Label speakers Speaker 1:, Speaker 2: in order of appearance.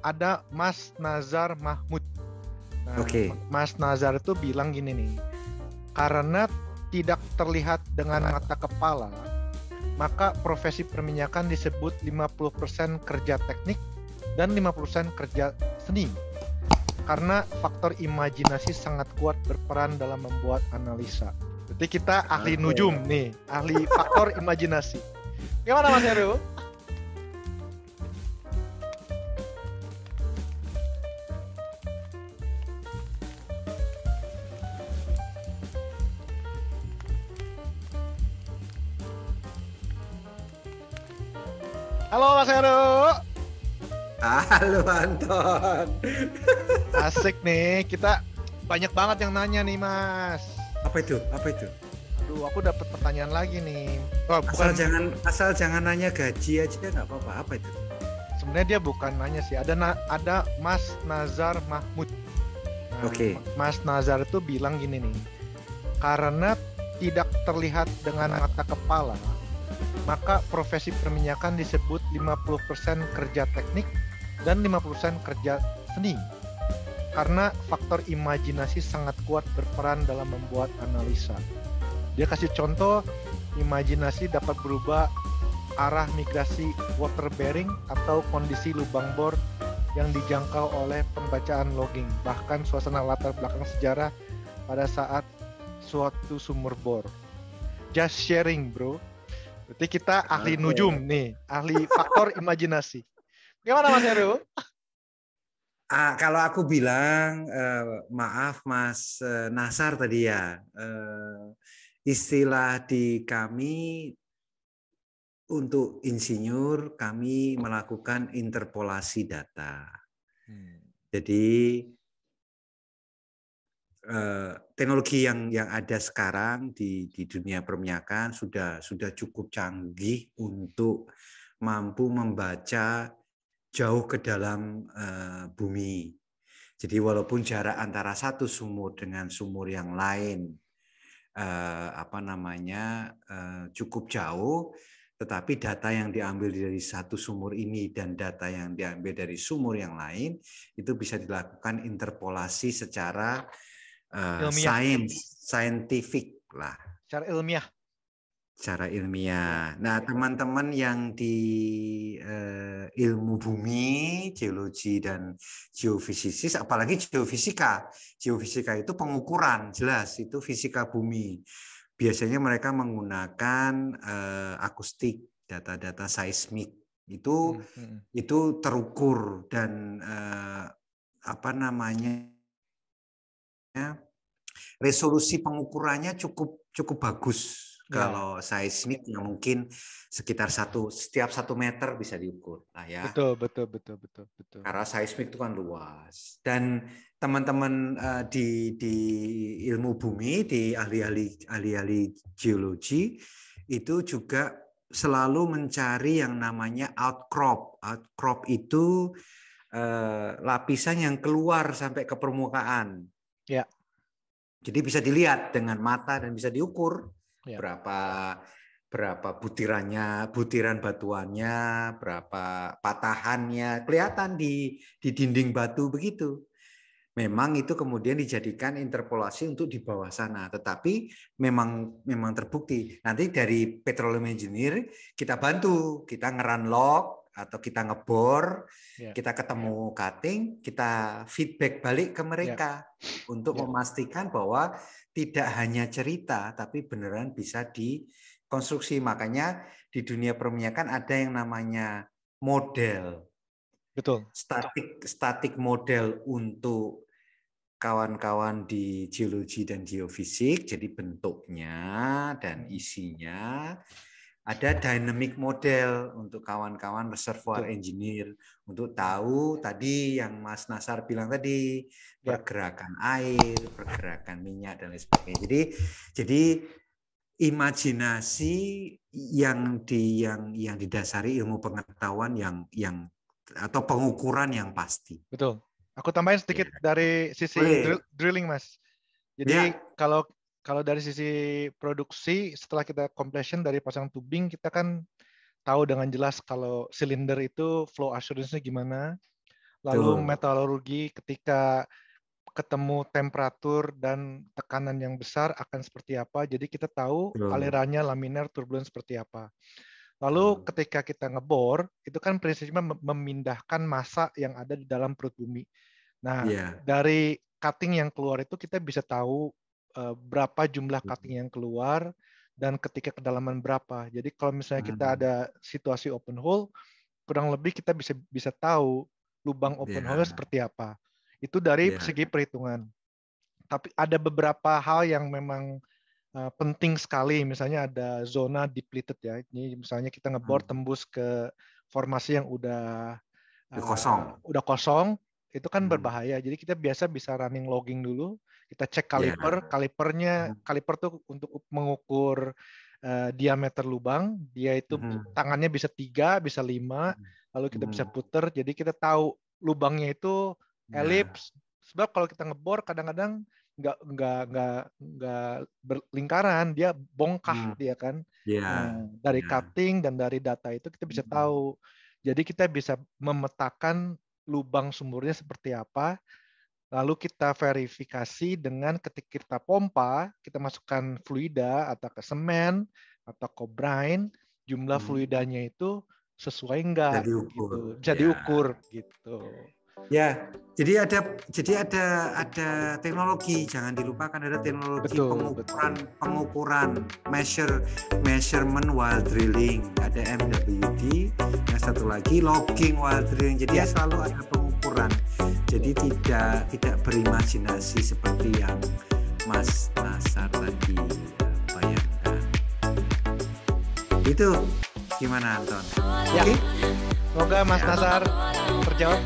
Speaker 1: ada Mas Nazar Mahmud. Nah,
Speaker 2: Oke.
Speaker 1: Mas Nazar itu bilang gini nih, karena tidak terlihat dengan mata kepala, maka profesi perminyakan disebut 50% kerja teknik dan 50% kerja seni. Karena faktor imajinasi sangat kuat berperan dalam membuat analisa. Jadi kita ahli nujum nih, ahli faktor imajinasi. Gimana Mas Heru? Halo Mas Heru.
Speaker 2: Halo Anton.
Speaker 1: Asik nih, kita banyak banget yang nanya nih Mas.
Speaker 2: Apa itu?
Speaker 1: Aduh, aku dapat pertanyaan lagi nih. Oh,
Speaker 2: Asal jangan nanya gaji aja nggak apa-apa. Apa itu?
Speaker 1: Sebenarnya dia bukan nanya sih. Ada Mas Nazar Mahmud. Nah,
Speaker 2: Oke.
Speaker 1: Mas Nazar itu bilang gini nih, karena tidak terlihat dengan mata kepala, maka profesi perminyakan disebut 50% kerja teknik dan 50% kerja seni. Karena faktor imajinasi sangat kuat berperan dalam membuat analisa. Dia kasih contoh, imajinasi dapat berubah arah migrasi water bearing atau kondisi lubang bor yang dijangkau oleh pembacaan logging, bahkan suasana latar belakang sejarah pada saat suatu sumur bor. Just sharing, bro. Berarti kita ahli nujum nih, ahli faktor imajinasi. Gimana Mas Heru?
Speaker 2: Kalau aku bilang, maaf Mas Nasar tadi ya, istilah di kami untuk insinyur, kami melakukan interpolasi data. Jadi teknologi yang ada sekarang di dunia perminyakan sudah cukup canggih untuk mampu membaca jauh ke dalam bumi. Jadi walaupun jarak antara satu sumur dengan sumur yang lain cukup jauh, tetapi data yang diambil dari satu sumur ini dan data yang diambil dari sumur yang lain itu bisa dilakukan interpolasi secara scientific lah. Secara ilmiah. Nah, teman-teman yang di ilmu bumi, geologi dan geofisikis, apalagi geofisika. Geofisika itu pengukuran, jelas itu fisika bumi. Biasanya mereka menggunakan akustik, data-data seismik. Itu terukur dan resolusi pengukurannya cukup bagus. Kalau seismik yang mungkin sekitar setiap 1 meter bisa diukur lah ya.
Speaker 1: Betul.
Speaker 2: Karena seismik itu kan luas. Dan teman-teman di ilmu bumi, di ahli-ahli geologi itu juga selalu mencari yang namanya outcrop. Outcrop itu lapisan yang keluar sampai ke permukaan.
Speaker 1: Ya.
Speaker 2: Jadi bisa dilihat dengan mata dan bisa diukur berapa butiran batuannya, berapa patahannya, kelihatan di dinding batu begitu. Memang itu kemudian dijadikan interpolasi untuk di bawah sana, tetapi memang terbukti. Nanti dari petroleum engineer kita bantu, kita ngeran log atau kita ngebor, kita ketemu cutting, kita feedback balik ke mereka untuk memastikan bahwa tidak hanya cerita, tapi beneran bisa dikonstruksi. Makanya di dunia perminyakan ada yang namanya model.
Speaker 1: Betul.
Speaker 2: Static model untuk kawan-kawan di geologi dan geofisik, jadi bentuknya dan isinya. Ada dynamic model untuk kawan-kawan reservoir engineer untuk tahu tadi yang Mas Nasar bilang tadi, pergerakan air, pergerakan minyak dan lain sebagainya. Jadi imajinasi yang didasari ilmu pengetahuan yang atau pengukuran yang pasti.
Speaker 1: Betul. Aku tambahin sedikit dari sisi drilling, Mas. Jadi kalau dari sisi produksi, setelah kita completion dari pasang tubing, kita kan tahu dengan jelas kalau silinder itu flow assurance-nya gimana, Lalu
Speaker 2: Betul.
Speaker 1: metalurgi ketika ketemu temperatur dan tekanan yang besar akan seperti apa. Jadi kita tahu
Speaker 2: Betul.
Speaker 1: alirannya laminar turbulent seperti apa. Lalu
Speaker 2: Betul.
Speaker 1: ketika kita ngebor, itu kan prinsipnya memindahkan massa yang ada di dalam perut bumi. Nah,
Speaker 2: Iya.
Speaker 1: dari cutting yang keluar itu kita bisa tahu berapa jumlah cutting yang keluar dan ketika kedalaman berapa. Jadi kalau misalnya kita ada situasi open hole, kurang lebih kita bisa tahu lubang open hole
Speaker 2: Iya.
Speaker 1: seperti apa. Itu dari
Speaker 2: Iya.
Speaker 1: segi perhitungan. Tapi ada beberapa hal yang memang penting sekali, misalnya ada zona depleted ya. Ini misalnya kita ngebor tembus ke formasi yang
Speaker 2: Kosong.
Speaker 1: udah kosong, itu kan berbahaya. Jadi kita biasa bisa running logging dulu, kita cek
Speaker 2: Iya.
Speaker 1: kaliper tuh untuk mengukur diameter lubang, dia itu tangannya bisa 3, bisa 5, lalu kita bisa puter, jadi kita tahu lubangnya itu
Speaker 2: Nah.
Speaker 1: elips. Sebab kalau kita ngebor kadang-kadang nggak berlingkaran, dia bongkah dia kan.
Speaker 2: Iya.
Speaker 1: Nah, dari
Speaker 2: Iya.
Speaker 1: cutting dan dari data itu kita bisa tahu. Jadi kita bisa memetakan lubang sumurnya seperti apa, lalu kita verifikasi dengan ketika kita pompa, kita masukkan fluida atau ke semen atau ke brine, jumlah fluidanya itu sesuai enggak
Speaker 2: Jadi ukur.
Speaker 1: gitu. Bisa diukur gitu.
Speaker 2: Ya, jadi ada teknologi, jangan dilupakan ada teknologi pengukuran measurement while drilling, ada MWD, yang satu lagi logging while drilling. Jadi selalu ada pengukuran. Jadi tidak berimajinasi seperti yang Mas Nasar tadi bayangkan. Itu gimana Anton?
Speaker 1: Ya. Semoga Mas Nasar terjawab.